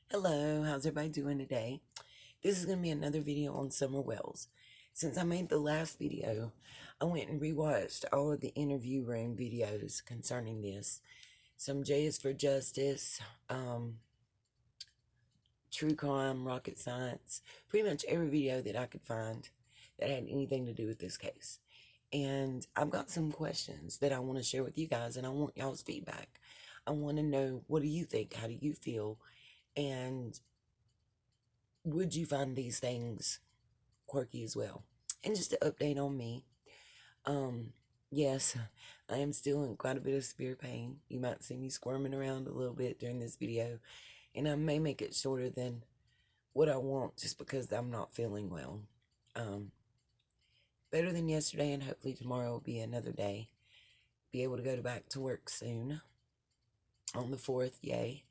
Hello, how's everybody doing today? This is going to be another video on Summer Wells. Since I made the last video, I went and rewatched all of the interview room videos concerning this. Some J is for Justice, True Crime, Rocket Science, pretty much every video that I could find that had anything to do with this case. And I've got some questions that I want to share with you guys, and I want y'all's feedback. I want to know, what do you think? How do you feel? And would you find these things quirky as well? And just an update on me. Um, yes, I am still in quite a bit of severe pain. You might see me squirming around a little bit during this video, and I may make it shorter than what I want just because I'm not feeling well. Um, Better than yesterday, and hopefully tomorrow will be another day. Be able to go back to work soon on the 4th, yay.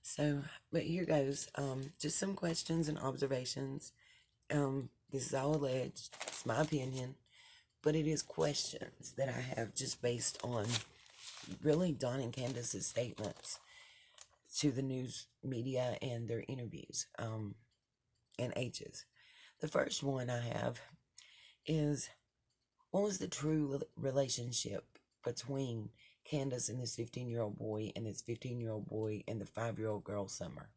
So, but here goes. Just some questions and observations. This is all alleged. It's my opinion, but it is questions that I have just based on really Don and Candace's statements to the news media and their interviews, and H's. The first one I have is, what was the true relationship between Candace and this 15-year-old boy and this 15-year-old boy and the 5-year-old girl, Summer?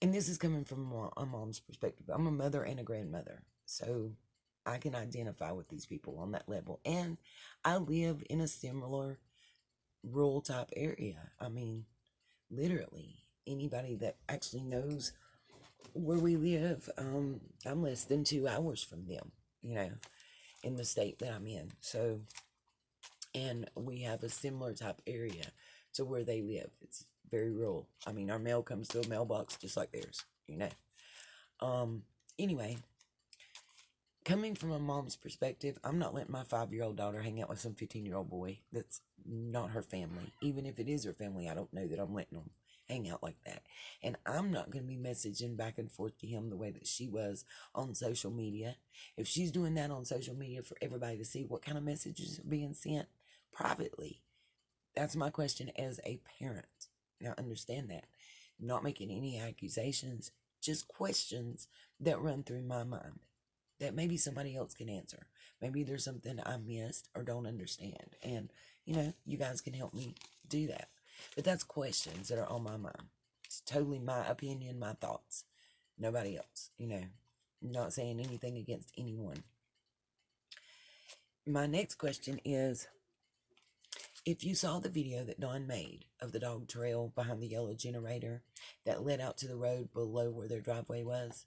And this is coming from a mom's perspective. I'm a mother and a grandmother, so I can identify with these people on that level. And I live in a similar rural type area. I mean, literally, anybody that actually knows where we live, I'm less than 2 hours from them, in the state that I'm in. So, and we have a similar type area to where they live. It's very rural. I mean, our mail comes to a mailbox just like theirs. Anyway, coming from a mom's perspective, I'm not letting my 5-year-old daughter hang out with some 15-year-old boy that's not her family. Even if it is her family, I don't know that I'm letting them hang out like that. And I'm not going to be messaging back and forth to him the way that she was on social media. If she's doing that on social media for everybody to see, what kind of messages are being sent privately? That's my question as a parent. Now, understand that. I'm not making any accusations, just questions that run through my mind that maybe somebody else can answer. Maybe there's something I missed or don't understand. And, you guys can help me do that. But that's questions that are on my mind. It's totally my opinion, my thoughts. Nobody else, I'm not saying anything against anyone. My next question is, if you saw the video that Dawn made of the dog trail behind the yellow generator that led out to the road below where their driveway was,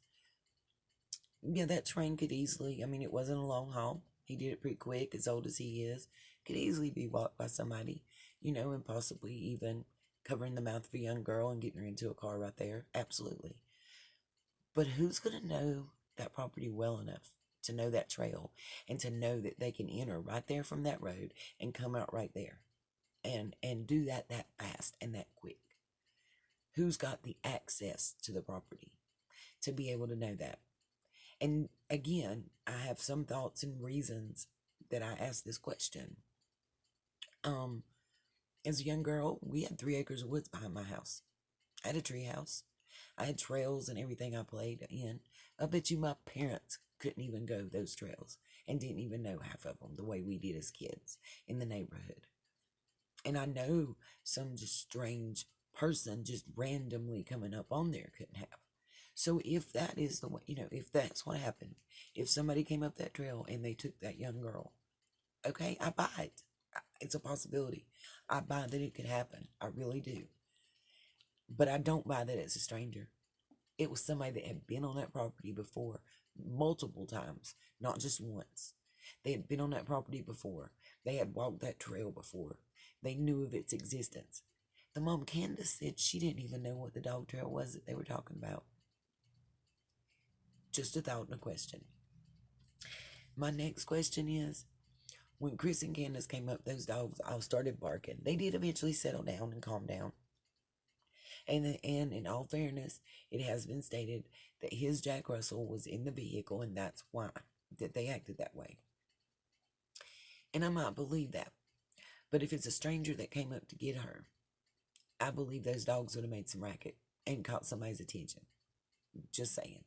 yeah, that train could easily, it wasn't a long haul. He did it pretty quick, as old as he is. Could easily be walked by somebody, and possibly even covering the mouth of a young girl and getting her into a car right there. Absolutely. But who's going to know that property well enough to know that trail and to know that they can enter right there from that road and come out right there and do that fast and that quick? Who's got the access to the property to be able to know that? And again, I have some thoughts and reasons that I asked this question. As a young girl, we had 3 acres of woods behind my house. I had a tree house. I had trails and everything I played in. I bet you my parents couldn't even go those trails and didn't even know half of them the way we did as kids in the neighborhood. And I know some just strange person just randomly coming up on there couldn't have. So if that is the way, if that's what happened, if somebody came up that trail and they took that young girl, okay, I buy it. It's a possibility. I buy that it could happen. I really do. But I don't buy that it's a stranger. It was somebody that had been on that property before multiple times, not just once. They had been on that property before. They had walked that trail before. They knew of its existence. The mom, Candace, said she didn't even know what the dog trail was that they were talking about. Just a thought and a question. My next question is, when Chris and Candace came up, those dogs all started barking. They did eventually settle down and calm down. And in all fairness, it has been stated that his Jack Russell was in the vehicle, and that's why that they acted that way. And I might believe that. But if it's a stranger that came up to get her, I believe those dogs would have made some racket and caught somebody's attention. Just saying.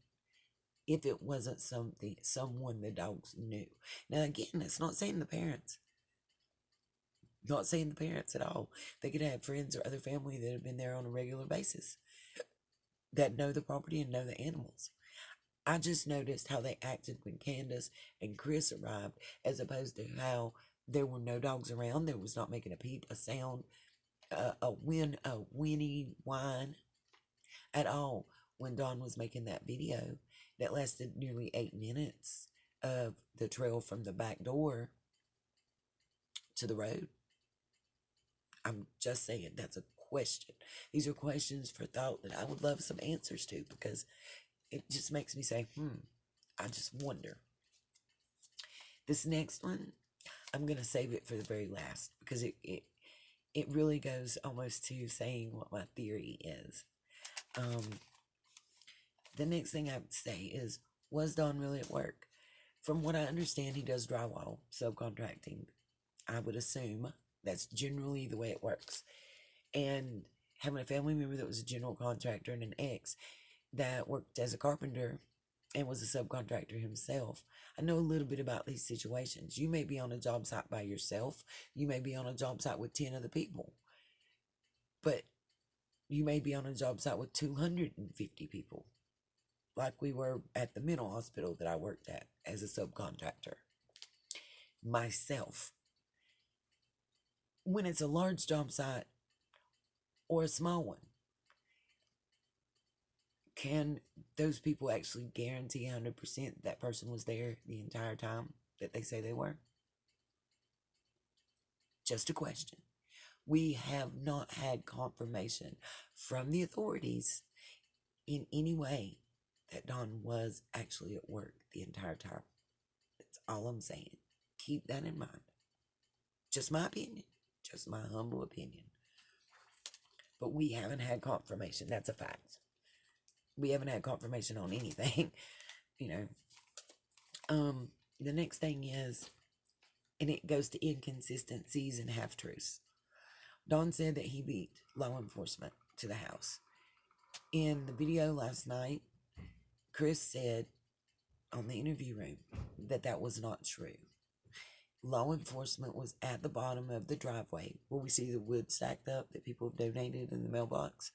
If it wasn't someone the dogs knew. Now again, that's not saying the parents. Not saying the parents at all. They could have friends or other family that have been there on a regular basis that know the property and know the animals. I just noticed how they acted when Candace and Chris arrived, as opposed to how there were no dogs around. There was not making a peep, a sound, a whinny, whine at all when Dawn was making that video that lasted nearly 8 minutes of the trail from the back door to the road. I'm just saying that's a question. These are questions for thought that I would love some answers to, because it just makes me say, I just wonder. This next one, I'm going to save it for the very last, because it really goes almost to saying what my theory is. The next thing I would say is, was Don really at work? From what I understand, he does drywall, subcontracting. I would assume that's generally the way it works. And having a family member that was a general contractor and an ex that worked as a carpenter and was a subcontractor himself, I know a little bit about these situations. You may be on a job site by yourself. You may be on a job site with 10 other people. But you may be on a job site with 250 people, like we were at the mental hospital that I worked at as a subcontractor. Myself. When it's a large job site or a small one, can those people actually guarantee 100% that person was there the entire time that they say they were? Just a question. We have not had confirmation from the authorities in any way that Don was actually at work the entire time. That's all I'm saying. Keep that in mind. Just my opinion. Just my humble opinion. But we haven't had confirmation. That's a fact. We haven't had confirmation on anything, The next thing is, and it goes to inconsistencies and half-truths. Don said that he beat law enforcement to the house. In the video last night, Chris said on the interview room that that was not true. Law enforcement was at the bottom of the driveway where we see the wood stacked up that people have donated in the mailbox.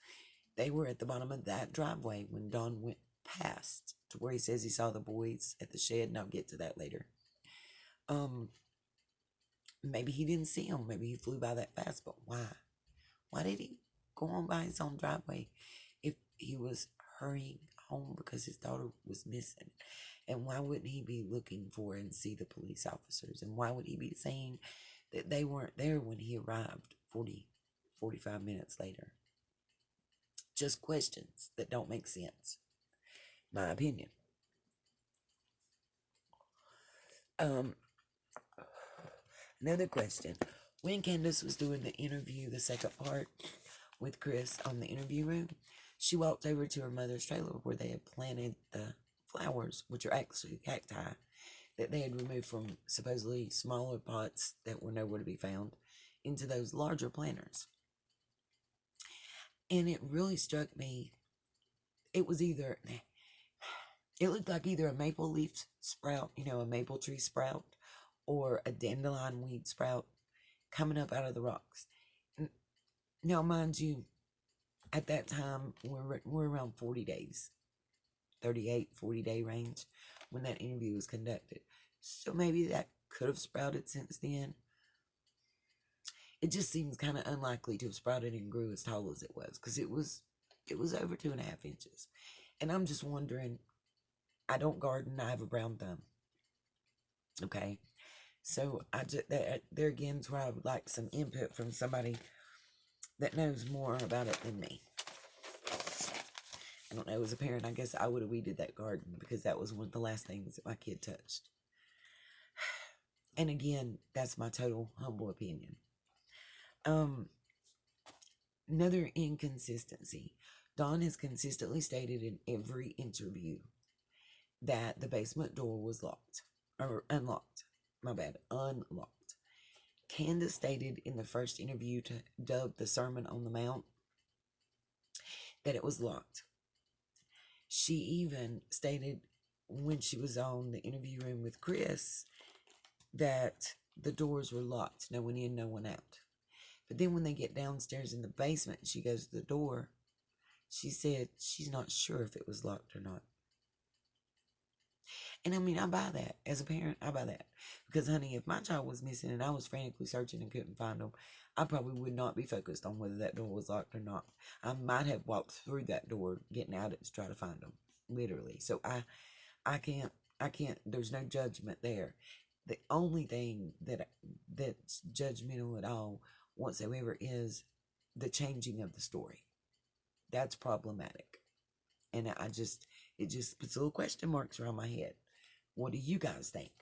They were at the bottom of that driveway when Don went past to where he says he saw the boys at the shed, and I'll get to that later. Maybe he didn't see them. Maybe he flew by that fast, but why? Why did he go on by his own driveway if he was hurrying home because his daughter was missing? And why wouldn't he be looking for and see the police officers? And why would he be saying that they weren't there when he arrived 45 minutes later? Just questions that don't make sense. My opinion. Another question. When Candace was doing the interview, the second part with Chris on the interview room, she walked over to her mother's trailer where they had planted the flowers, which are actually cacti, that they had removed from supposedly smaller pots that were nowhere to be found into those larger planters. And it really struck me, it looked like either a maple leaf sprout, a maple tree sprout, or a dandelion weed sprout coming up out of the rocks. Now, mind you, at that time, we're around 40 days, 38, 40-day range when that interview was conducted. So maybe that could have sprouted since then. It just seems kind of unlikely to have sprouted and grew as tall as it was, because it was over 2.5 inches. And I'm just wondering, I don't garden, I have a brown thumb. Okay. So there again is where I would like some input from somebody that knows more about it than me. I don't know, as a parent, I guess I would have weeded that garden, because that was one of the last things that my kid touched. And again, that's my total humble opinion. Another inconsistency. Don has consistently stated in every interview that the basement door was locked, or unlocked. Unlocked. Candace stated in the first interview to dub the Sermon on the Mount that it was locked. She even stated when she was on the interview room with Chris that the doors were locked, no one in, no one out. But then when they get downstairs in the basement, she goes to the door. She said she's not sure if it was locked or not. And I mean, I buy that. As a parent, I buy that. Because, honey, if my child was missing and I was frantically searching and couldn't find them, I probably would not be focused on whether that door was locked or not. I might have walked through that door, getting out it to try to find them, literally. So I can't, there's no judgment there. The only thing that's judgmental at all whatsoever is the changing of the story. That's problematic. And it just puts little question marks around my head. What do you guys think?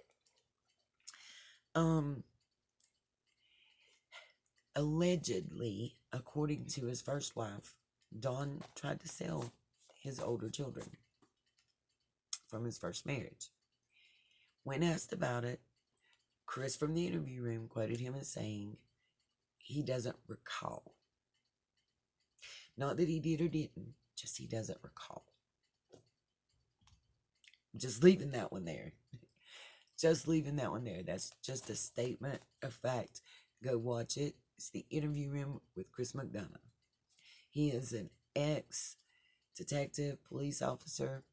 Allegedly, according to his first wife, Don tried to sell his older children from his first marriage. When asked about it, Chris from the interview room quoted him as saying he doesn't recall. Not that he did or didn't, just he doesn't recall. Just leaving that one there. Just leaving that one there. That's just a statement of fact. Go watch it. It's the interview room with Chris McDonough. He is an ex-detective, police officer.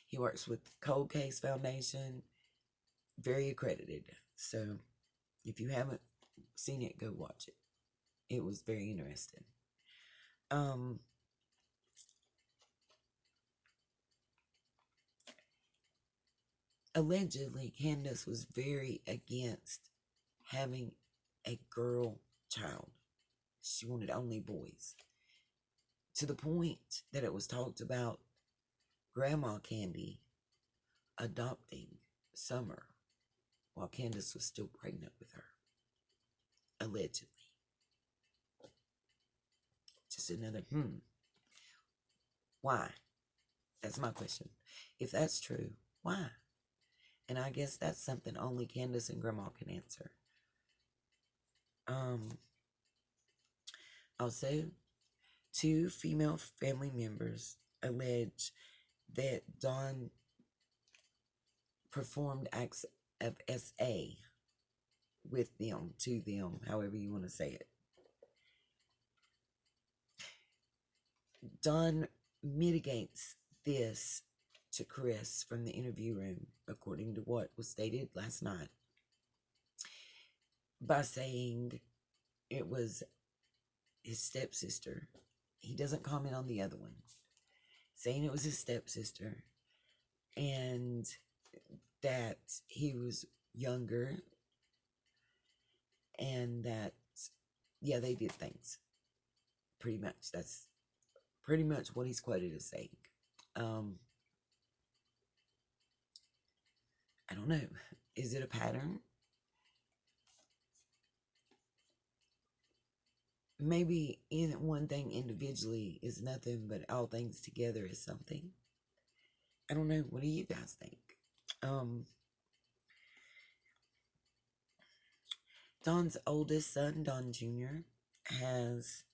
He works with the Cold Case Foundation. Very accredited. So if you haven't seen it, go watch it. It was very interesting. Allegedly, Candace was very against having a girl child. She wanted only boys. To the point that it was talked about Grandma Candy adopting Summer while Candace was still pregnant with her. Allegedly. Just another, Why? That's my question. If that's true, why? And I guess that's something only Candace and Grandma can answer. Also, 2 female family members allege that Dawn performed acts of SA with them, to them, however you want to say it. Dawn mitigates this to Chris from the interview room, according to what was stated last night, by saying it was his stepsister. He doesn't comment on the other one. Saying it was his stepsister and that he was younger and that, yeah, they did things. Pretty much. That's pretty much what he's quoted as saying. I don't know. Is it a pattern? Maybe in one thing individually is nothing, but all things together is something. I don't know. What do you guys think? Don's oldest son, Don Jr., has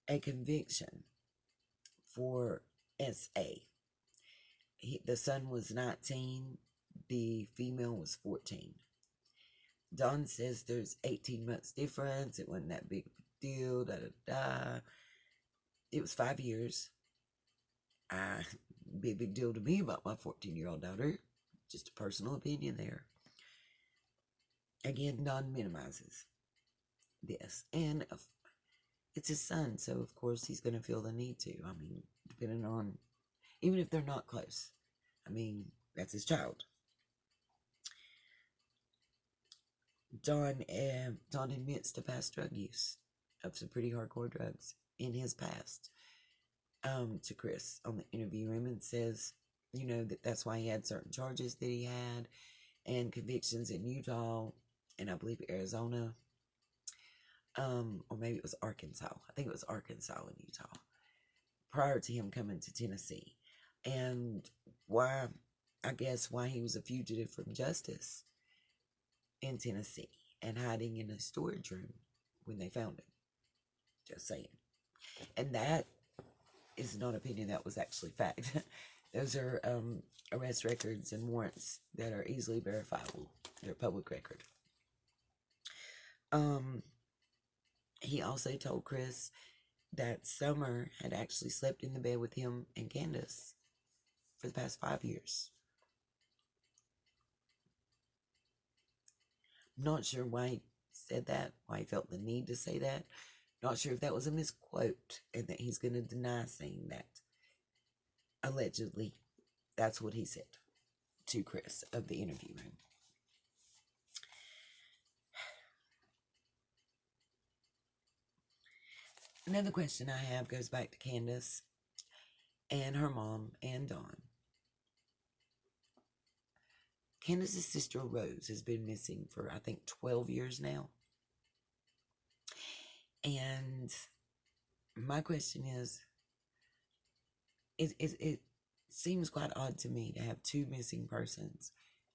a conviction for SA. The son was 19. The female was 14. Don says there's 18 months difference. It wasn't that big of a deal. It was 5 years. Be a big deal to me about my 14-year-old daughter. Just a personal opinion there. Again, Don minimizes this. And it's his son, so of course he's going to feel the need to. I mean, depending on, even if they're not close. I mean, that's his child. Don admits to past drug use of some pretty hardcore drugs in his past to Chris on the interview room, and says, that's why he had certain charges that he had and convictions in Utah and I believe Arizona, or maybe it was Arkansas. I think it was Arkansas and Utah prior to him coming to Tennessee. And why he was a fugitive from justice in Tennessee and hiding in a storage room when they found him. Just saying. And that is not opinion, that was actually fact. Those are arrest records and warrants that are easily verifiable. They're public record. He also told Chris that Summer had actually slept in the bed with him and Candace for the past 5 years. I'm not sure why he said that, why he felt the need to say that. Not sure if that was a misquote and that he's going to deny saying that. Allegedly, that's what he said to Chris of the interview room. Another question I have goes back to Candace and her mom and Dawn. Candace's sister Rose has been missing for, I think, 12 years now. And my question is, it seems quite odd to me to have two missing persons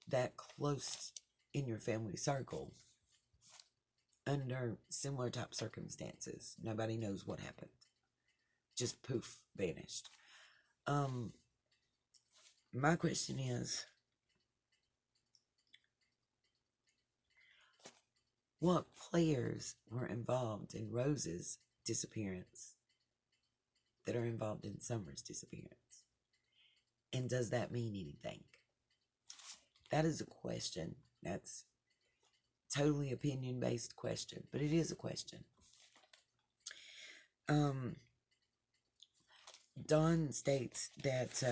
that close in your family circle under similar type circumstances. Nobody knows what happened. Just poof, vanished. My question is, what players were involved in Rose's disappearance that are involved in Summer's disappearance? And does that mean anything? That is a question. That's totally opinion-based question, but it is a question. Don states that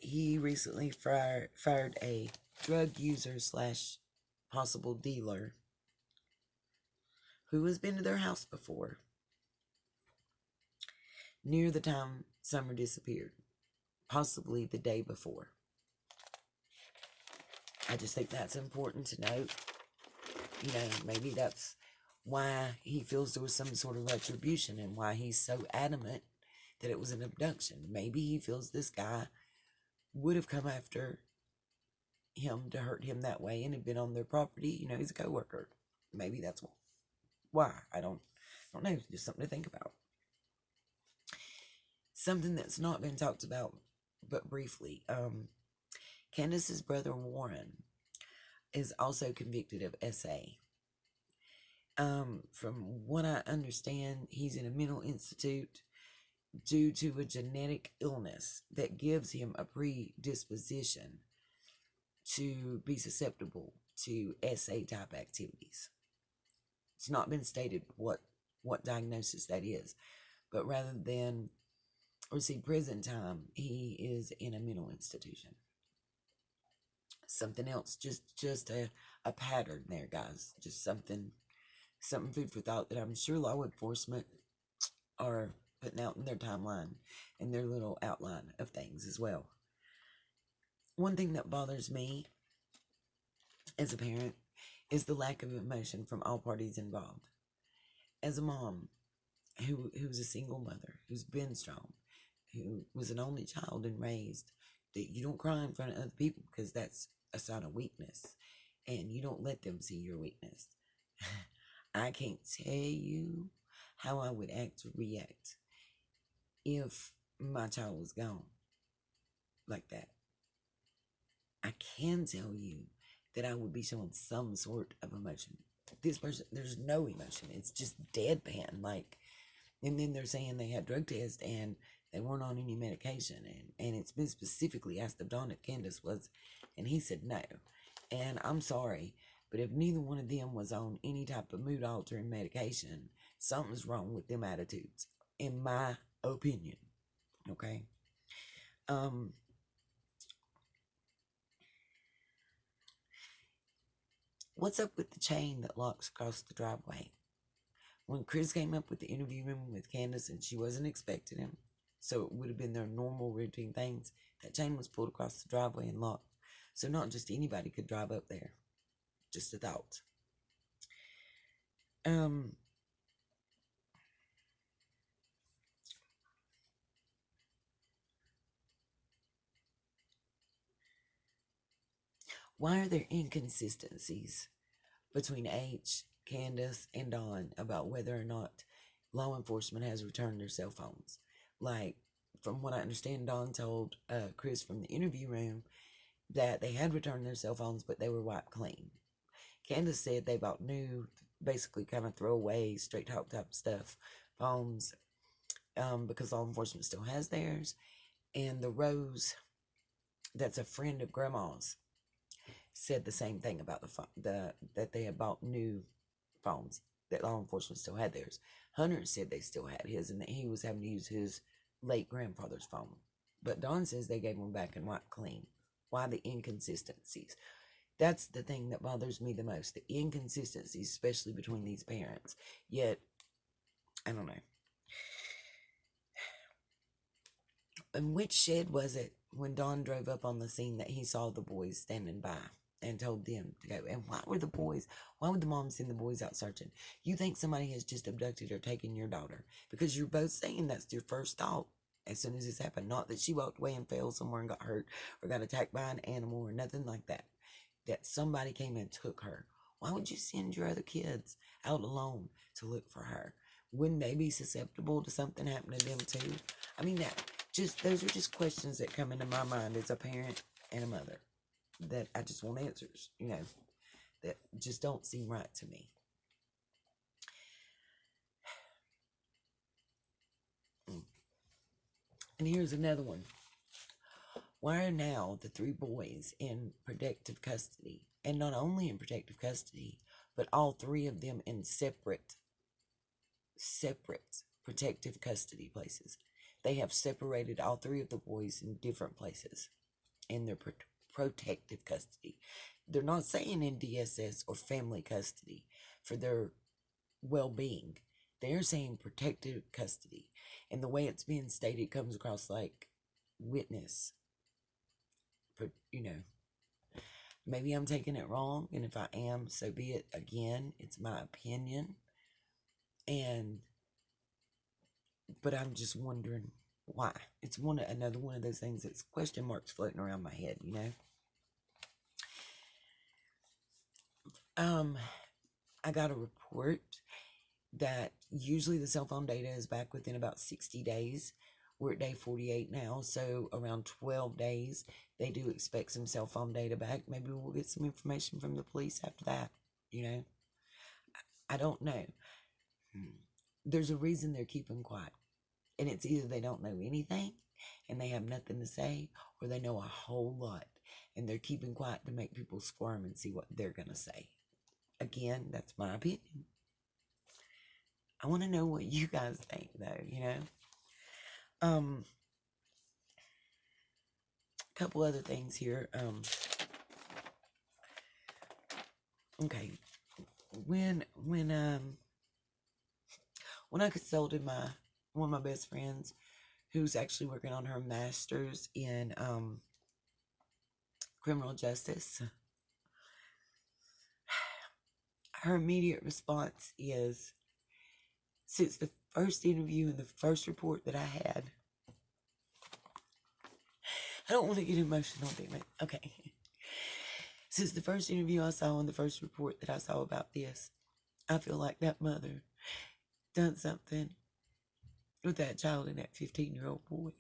he recently fired a drug user / possible dealer who has been to their house before near the time Summer disappeared, possibly the day before. I just think that's important to note. You know, maybe that's why he feels there was some sort of retribution and why he's so adamant that it was an abduction. Maybe he feels this guy would have come after him to hurt him that way and had been on their property. You know, he's a co-worker. Maybe that's why. I don't know. Just something to think about. Something that's not been talked about, but briefly. Candace's brother Warren is also convicted of SA. From what I understand, he's in a mental institute due to a genetic illness that gives him a predisposition to be susceptible to SA type activities. It's not been stated what diagnosis that is, but rather than receive prison time, he is in a mental institution. Something else, just a pattern there, guys. Just something food for thought that I'm sure law enforcement are putting out in their timeline and their little outline of things as well. One thing that bothers me as a parent is the lack of emotion from all parties involved. As a mom who's a single mother, who's been strong, who was an only child and raised, that you don't cry in front of other people because that's a sign of weakness, and you don't let them see your weakness. I can't tell you how I would act or react if my child was gone like that. I can tell you that I would be showing some sort of emotion. This person, there's no emotion. It's just deadpan. Like, and then they're saying they had drug tests and they weren't on any medication. And it's been specifically asked of Don if Candace was, and he said no. And I'm sorry, but if neither one of them was on any type of mood altering medication, something's wrong with them attitudes, in my opinion. Okay? What's up with the chain that locks across the driveway? When Chris came up with the interview room with Candace and she wasn't expecting him, so it would have been their normal routine things, that chain was pulled across the driveway and locked. So not just anybody could drive up there. Just a thought. Why are there inconsistencies between age Candace and Dawn about whether or not law enforcement has returned their cell phones. Like, from what I understand, Dawn told Chris from the interview room that they had returned their cell phones, but they were wiped clean. Candace said they bought new, basically kind of throwaway, straight talk type stuff, phones, because law enforcement still has theirs. And the Rose, that's a friend of Grandma's, said the same thing about that they had bought new phones, that law enforcement still had theirs. Hunter said they still had his and that he was having to use his late grandfather's phone. But Dawn says they gave him back and wiped clean. Why the inconsistencies? That's the thing that bothers me the most. The inconsistencies, especially between these parents. Yet, I don't know. And which shed was it when Don drove up on the scene that he saw the boys standing by and told them to go? And why would the mom send the boys out searching? You think somebody has just abducted or taken your daughter? Because you're both saying that's your first thought as soon as this happened. Not that she walked away and fell somewhere and got hurt or got attacked by an animal or nothing like that. That somebody came and took her. Why would you send your other kids out alone to look for her? Wouldn't they be susceptible to something happening to them too? I mean, those are just questions that come into my mind as a parent and a mother that I just want answers, that just don't seem right to me. And here's another one. Why are now the 3 boys in protective custody? And not only in protective custody, but all 3 of them in separate protective custody places. They have separated all 3 of the boys in different places in their protective custody. They're not saying in DSS or family custody for their well-being. They're saying protective custody. And the way it's being stated comes across like witness. But, maybe I'm taking it wrong. And if I am, so be it. Again, it's my opinion. But I'm just wondering why. It's another one of those things that's question marks floating around my head, I got a report that usually the cell phone data is back within about 60 days. We're at day 48 now, so around 12 days, they do expect some cell phone data back. Maybe we'll get some information from the police after that, I don't know. There's a reason they're keeping quiet. And it's either they don't know anything and they have nothing to say, or they know a whole lot and they're keeping quiet to make people squirm and see what they're going to say. Again, that's my opinion. I want to know what you guys think, though, A couple other things here. Okay. When I consulted one of my best friends who's actually working on her master's in criminal justice, her immediate response is, since the first interview and the first report that I had, I don't want to get emotional, damn it. Okay. Since the first interview I saw and the first report that I saw about this, I feel like that mother done something with that child and that 15-year-old boy.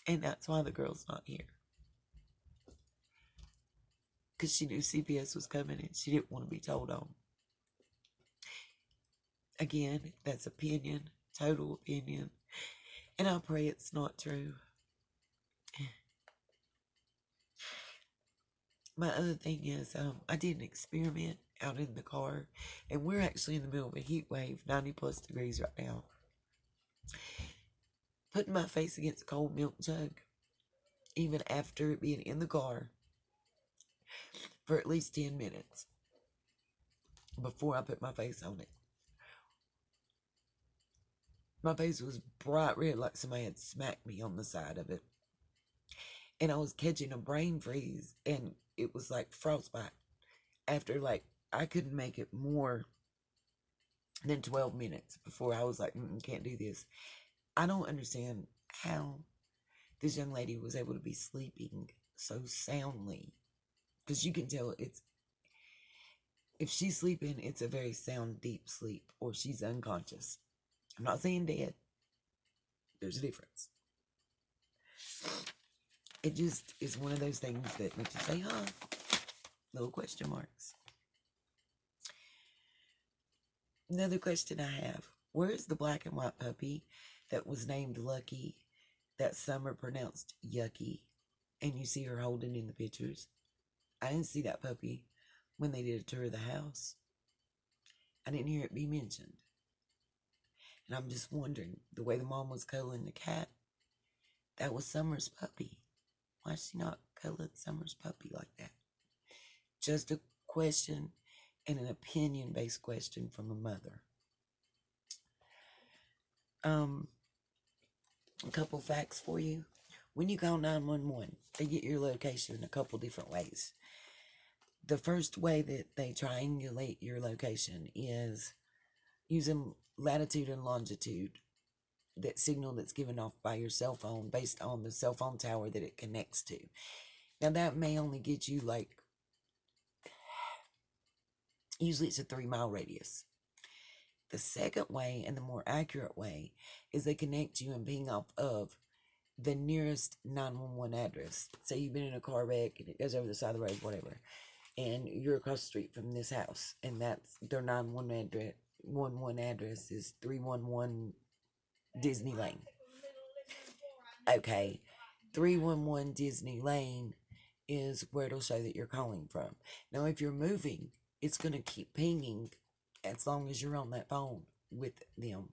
And that's why the girl's not here. Because she knew CPS was coming and she didn't want to be told on. Again, that's opinion, total opinion. And I pray it's not true. My other thing is, I did an experiment out in the car, and we're actually in the middle of a heat wave, 90 plus degrees right now. Putting my face against a cold milk jug, even after it being in the car, for at least 10 minutes before I put my face on it. My face was bright red like somebody had smacked me on the side of it. And I was catching a brain freeze, and it was like frostbite. After, I couldn't make it more than 12 minutes before I was like, can't do this. I don't understand how this young lady was able to be sleeping so soundly. Because you can tell If she's sleeping, it's a very sound, deep sleep, or she's unconscious. I'm not saying dead. There's a difference. It just is one of those things that makes you say, huh? Little question marks. Another question I have. Where is the black and white puppy that was named Lucky that Summer pronounced Yucky? And you see her holding in the pictures? I didn't see that puppy when they did a tour of the house. I didn't hear it be mentioned. And I'm just wondering, the way the mom was cuddling the cat, that was Summer's puppy. Why is she not cuddling Summer's puppy like that? Just a question and an opinion-based question from a mother. A couple facts for you. When you call 911, they get your location a couple different ways. The first way that they triangulate your location is using latitude and longitude, that signal that's given off by your cell phone based on the cell phone tower that it connects to. Now that may only get you like, usually it's a 3-mile radius. The second way, and the more accurate way, is they connect you and ping off of the nearest 911 address. Say you've been in a car wreck and it goes over the side of the road, whatever, and you're across the street from this house, and that's their 911 address is 311 Disney Lane. Okay, 311 Disney Lane is where it'll show that you're calling from. Now, if you're moving, it's going to keep pinging as long as you're on that phone with them.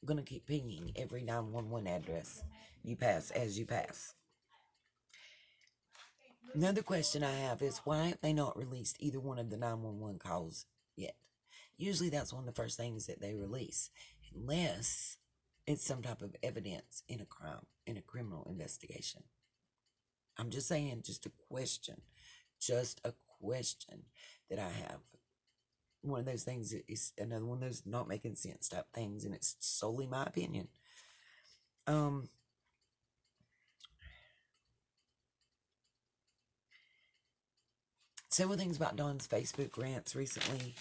Going to keep pinging every 911 address you pass as you pass. Another question I have is, why have they not released either one of the 911 calls yet? Usually that's one of the first things that they release, unless it's some type of evidence in a crime, in a criminal investigation. I'm just saying, just a question that I have. One of those things is another one of those not making sense type things, and it's solely my opinion. Several things about Dawn's Facebook rants recently.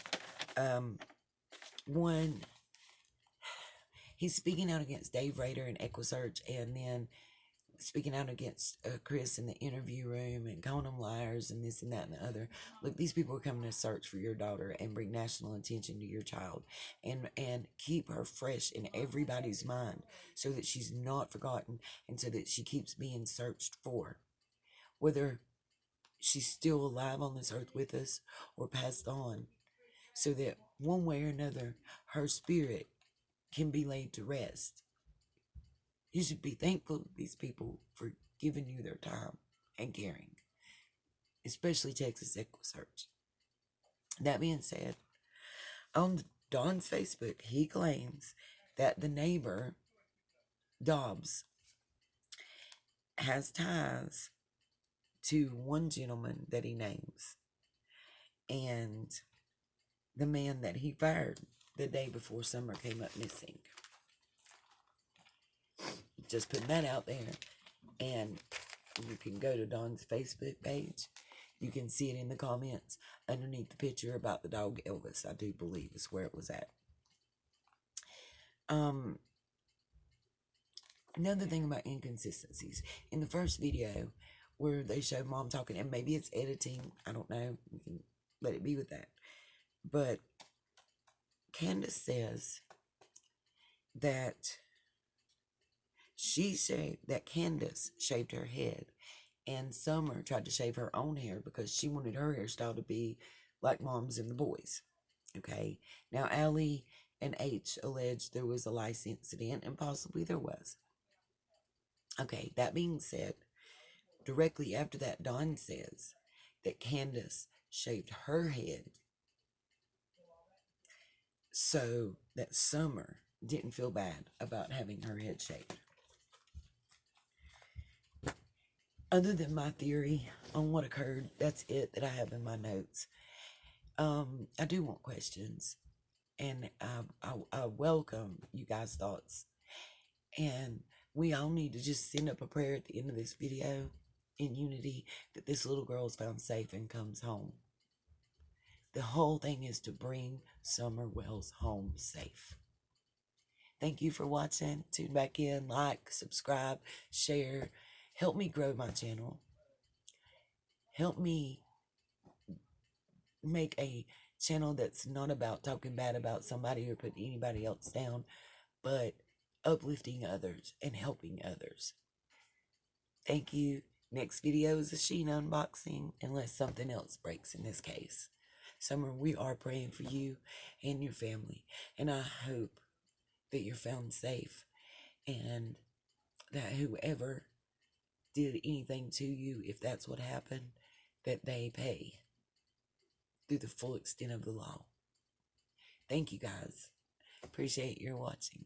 One, he's speaking out against Dave Rader and EquiSearch, and then speaking out against Chris in the interview room and calling them liars and this and that and the other. Look, these people are coming to search for your daughter and bring national attention to your child and keep her fresh in everybody's mind so that she's not forgotten and so that she keeps being searched for. Whether she's still alive on this earth with us or passed on, so that one way or another her spirit can be laid to rest. You should be thankful to these people for giving you their time and caring, especially Texas EquiSearch. That being said, on Don's Facebook, he claims that the neighbor, Dobbs, has ties to one gentleman that he names and the man that he fired the day before Summer came up missing. Just putting that out there. And you can go to Dawn's Facebook page. You can see it in the comments underneath the picture about the dog Elvis, I do believe is where it was at. Another thing about inconsistencies. In the first video where they show mom talking, and maybe it's editing, I don't know, we can let it be with that. But Candace says that she said that Candace shaved her head and Summer tried to shave her own hair because she wanted her hairstyle to be like mom's and the boys. Okay, now Allie and H alleged there was a lice incident, and possibly there was. Okay, that being said, directly after that, Dawn says that Candace shaved her head so that Summer didn't feel bad about having her head shaved. Other than my theory on what occurred, that's it that I have in my notes. I do want questions, and I welcome you guys' thoughts. And we all need to just send up a prayer at the end of this video in unity that this little girl is found safe and comes home. The whole thing is to bring Summer Wells home safe. Thank you for watching. Tune back in, like, subscribe, share. Help me grow my channel. Help me make a channel that's not about talking bad about somebody or putting anybody else down, but uplifting others and helping others. Thank you. Next video is a Shein unboxing, unless something else breaks in this case. Summer, we are praying for you and your family, and I hope that you're found safe and that whoever did anything to you, if that's what happened, that they pay through the full extent of the law. Thank you guys. Appreciate your watching.